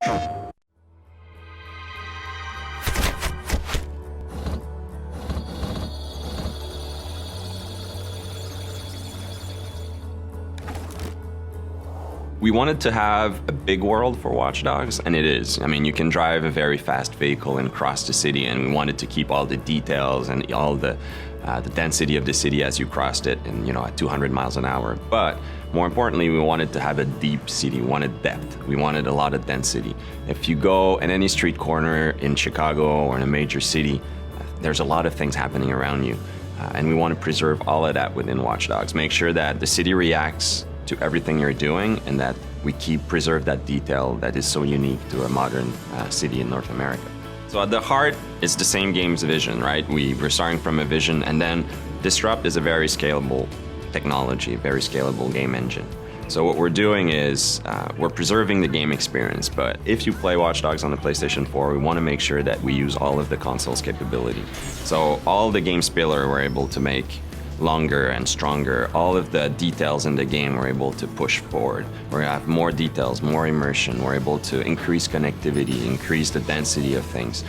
We wanted to have a big world for Watch Dogs, and it is. I mean, you can drive a very fast vehicle and cross the city, and we wanted to keep all the details and all the density of the city as you crossed it, and at 200 miles an hour. But more importantly, we wanted to have a deep city. We wanted depth. We wanted a lot of density. If you go in any street corner in Chicago or in a major city, there's a lot of things happening around you, and we want to preserve all of that within Watch Dogs. Make sure that the city reacts to everything you're doing, and that we preserve that detail that is so unique to a modern city in North America. So at the heart, it's the same game's vision, right? We're starting from a vision, and then Disrupt is a very scalable technology, very scalable game engine. So what we're doing is we're preserving the game experience, but if you play Watch Dogs on the PlayStation 4, we want to make sure that we use all of the console's capability. So all the game spiller we're able to make longer and stronger. All of the details in the game we're able to push forward. We have more details, more immersion. We're able to increase connectivity, increase the density of things.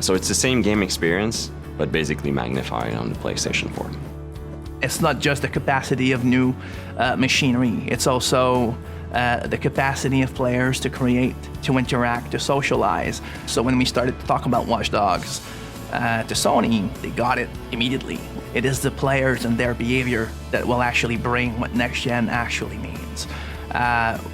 So it's the same game experience, but basically magnified on the PlayStation 4. It's not just the capacity of new machinery, it's also the capacity of players to create, to interact, to socialize. So when we started to talk about Watch Dogs to Sony, they got it immediately. It is the players and their behavior that will actually bring what next gen actually means.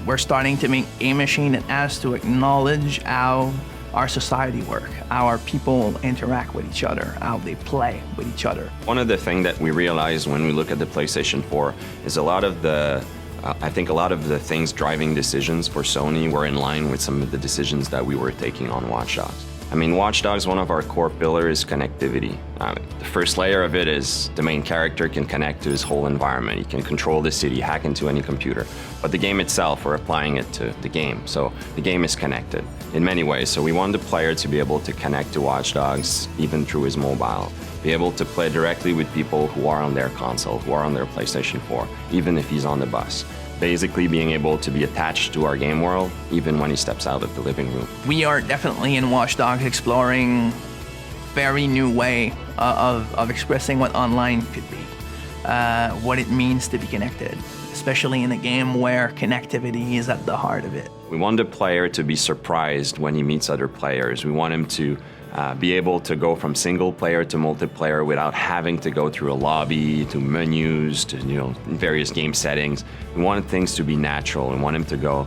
We're starting to make a machine that has to acknowledge how our society work, how our people interact with each other, how they play with each other. One of the things that we realized when we look at the PlayStation 4 is I think a lot of the things driving decisions for Sony were in line with some of the decisions that we were taking on Watch Dogs. I mean, Watch Dogs, one of our core pillars is connectivity. The first layer of it is the main character can connect to his whole environment. He can control the city, hack into any computer. But the game itself, we're applying it to the game. So the game is connected in many ways. So we want the player to be able to connect to Watch Dogs even through his mobile, be able to play directly with people who are on their console, who are on their PlayStation 4, even if he's on the bus. Basically being able to be attached to our game world even when he steps out of the living room. We are definitely in Watch Dogs exploring very new way of expressing what online could be, what it means to be connected, especially in a game where connectivity is at the heart of it. We want the player to be surprised when he meets other players. We want him to be able to go from single player to multiplayer without having to go through a lobby, to menus, to various game settings. We want things to be natural. We want him to go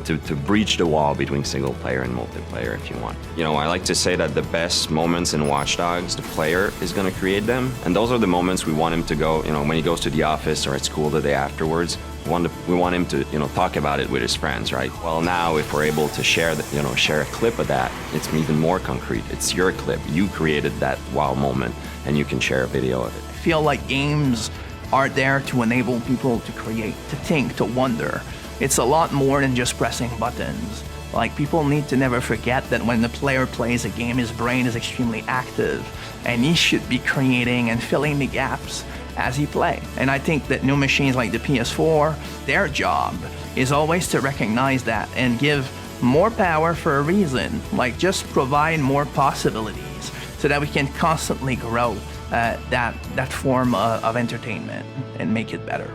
to breach the wall between single player and multiplayer, if you want. I like to say that the best moments in Watch Dogs, the player is going to create them, and those are the moments we want him to go. When he goes to the office or at school the day afterwards, we want him to talk about it with his friends, right? Well, now if we're able to share a clip of that, it's even more concrete. It's your clip. You created that wow moment, and you can share a video of it. I feel like games are there to enable people to create, to think, to wonder. It's a lot more than just pressing buttons. Like, people need to never forget that when the player plays a game, his brain is extremely active, and he should be creating and filling the gaps as he plays. And I think that new machines like the PS4, their job is always to recognize that and give more power for a reason, like just provide more possibilities so that we can constantly grow that form of entertainment and make it better.